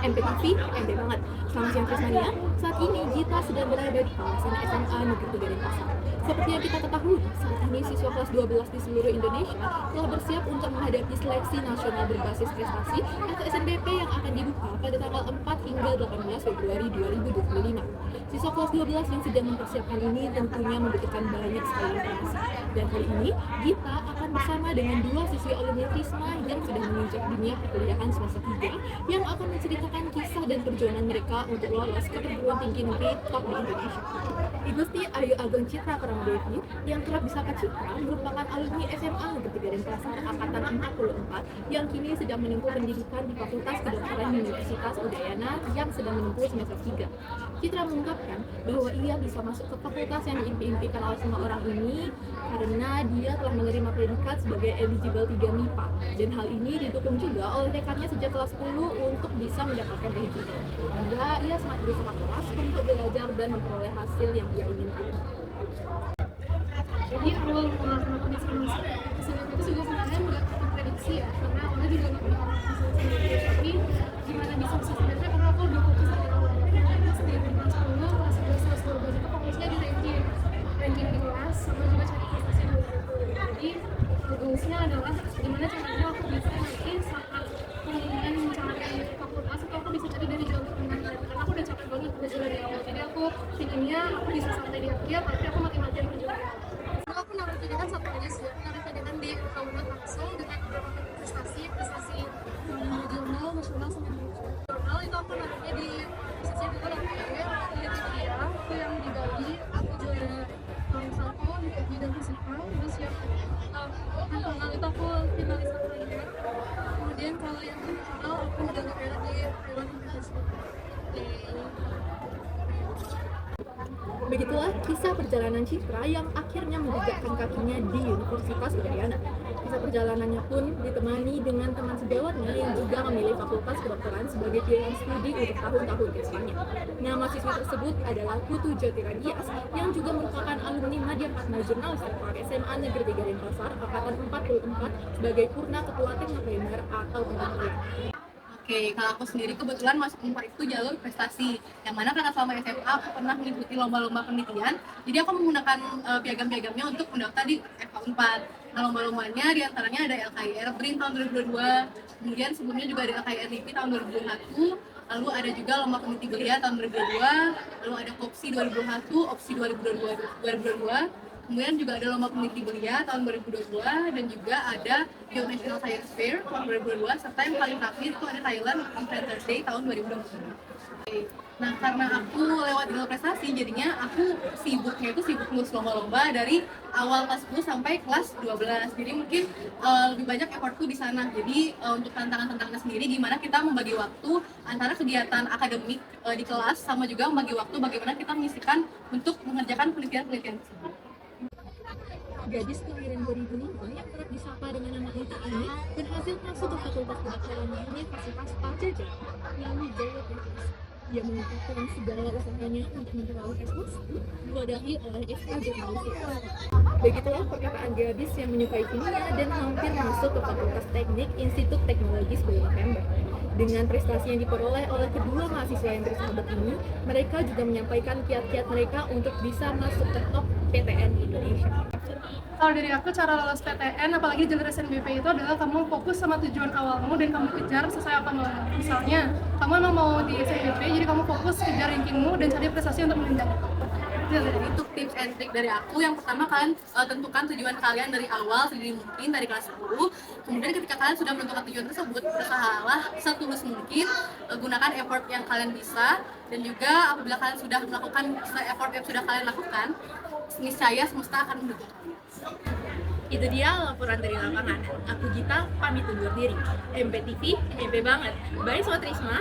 MPTV, MP banget. Selamat siang Krismania. Saat ini Gita sedang berada di kawasan SMA Negeri 3 Denpasar. Seperti yang kita ketahui, saat ini siswa kelas 12 di seluruh Indonesia telah bersiap untuk menghadapi seleksi nasional berbasis prestasi atau SNBP yang akan dibuka pada tanggal 4 hingga 18 Februari 2025. Siswa kelas 12 yang sedang mempersiapkan ini tentunya membutuhkan banyak sekali informasi. Dan kali ini, Gita akan bersama dengan dua siswi alumni Prisma yang sudah menginjak dunia perkuliahan semester 3 yang akan menceritakan kisah dan perjuangan mereka untuk lolos ke perguruan tinggi negeri top di Indonesia. Igusti Ayu Ageng Citra Pramudevi yang kerap disapa Citra merupakan alumni SMA Negeri 3 Denpasar angkatan 44 yang kini sedang menempuh pendidikan di Fakultas Kedokteran Universitas Udayana yang sedang menempuh semester 3. Citra mengungkapkan bahwa ia bisa masuk ke fakultas yang diimpi-impikan oleh semua orang ini karena dia telah menerima predikat sebagai eligible 3 MIPA, dan hal ini didukung juga oleh rekannya sejak kelas 10 untuk bisa mendapatkan eligible. Hingga ia sangat berusaha keras untuk belajar dan memperoleh hasil yang ia inginkan. Jadi awal melakukan informasi SNM itu juga sebenarnya nggak terprediksi ya, karena awalnya juga nggak punya hasil sendiri. Tapi gimana bisa sebenarnya karena aku udah fokus dari awal. Terus di kelas 10, kelas 11, kelas 12 itu fokusnya di ranking di kelas sama juga cari prestasi dulu. Jadi goalsnya adalah gimana caranya aku bisa nanti saat pemilihan mencari fakultas itu aku bisa cari dari jauh tengah, karena aku udah capek banget belajar dari awal. Jadi aku pinginnya aku bisa sampai di akhir, tapi aku mati-matian berjuang. Aku naruh pilihan satu aja sih, naruh pilihan di fakultas langsung dengan beberapa prestasi regional, nasional, sama internasional. Itu aku naruhnya di posisi dulu lah, ya itu yang di Bali. Aku juara satu untuk bidang fisika, terus yang nasional itu aku finalis satunya. Kemudian kalau yang internasional aku udah ngeberat di Taiwan University. Begitulah kisah perjalanan Citra yang akhirnya menjejakkan kakinya di Universitas Udayana. Kisah perjalanannya pun ditemani dengan teman sejawatnya yang juga memilih Fakultas Kedokteran sebagai pilihan studi untuk tahun-tahun kedepannya. Nama siswi tersebut adalah Putu Jotira Dias yang juga merupakan alumni Madya Fatma Jurnalis Teknik SMA Negeri 3 Denpasar angkatan 44 sebagai Purna Ketua Teknotrainer atau penelitian. Oke, kalau aku sendiri kebetulan masuk Unpar itu jalur prestasi, yang mana karena selama SMA aku pernah mengikuti lomba-lomba penelitian, jadi aku menggunakan piagam-piagamnya untuk mendaftar di FK Unpar. Nah, lomba-lombanya diantaranya ada LKIR BRIN tahun 2022, kemudian sebelumnya juga ada LKIR LIPI tahun 2021, lalu ada juga lomba peneliti belia tahun 2022, lalu ada KOPSI 2021, OPSI 2022, kemudian juga ada lomba peneliti belia tahun 2022 dan juga ada Bio National Science Fair tahun 2022 serta yang paling terakhir itu ada Thailand Inventors Day tahun 2022. Nah, karena aku lewat jalur prestasi, jadinya aku sibuknya itu sibuk ngurus lomba-lomba dari awal kelas 10 sampai kelas 12. Jadi mungkin lebih banyak effortku di sana. Jadi untuk tantangan-tantangannya sendiri gimana kita membagi waktu antara kegiatan akademik di kelas sama juga membagi waktu bagaimana kita menyisihkan untuk mengerjakan penelitian-penelitian tersebut. Gadis kelahiran 2005 yang kerap disapa dengan nama Gita ini berhasil masuk ke Fakultas Kedokteran Universitas Pajajaran melalui jalur prestasi. Dia mengungkapkan segala usahanya untuk memperoleh S1 diwadahi oleh FK Jurnalistik. Begitulah perkataan gadis yang menyukai kimia dan hampir masuk ke Fakultas Teknik Institut Teknologi 10 November. Dengan prestasi yang diperoleh oleh kedua mahasiswa yang bersahabat ini, mereka juga menyampaikan kiat-kiat mereka untuk bisa masuk ke top PTN Indonesia. Kalau dari aku, cara lolos PTN, apalagi jalur SNBP itu adalah kamu fokus sama tujuan awalmu dan kamu kejar sesuai apa mau. Misalnya, kamu emang mau di SNBP, jadi kamu fokus kejar rankingmu dan cari prestasi untuk menunjang. Itu tips and trick dari aku. Yang pertama, kalian tentukan tujuan kalian dari awal sedini mungkin dari kelas 10. Kemudian ketika kalian sudah menentukan tujuan tersebut, berusahalah setulus mungkin, gunakan effort yang kalian bisa, dan juga apabila kalian sudah melakukan effort yang sudah kalian lakukan, niscaya semesta akan mendukung. Itu dia laporan dari lapangan. Aku Gita, pamit undur diri. MPTV, MP banget. Bye Sobat Risma.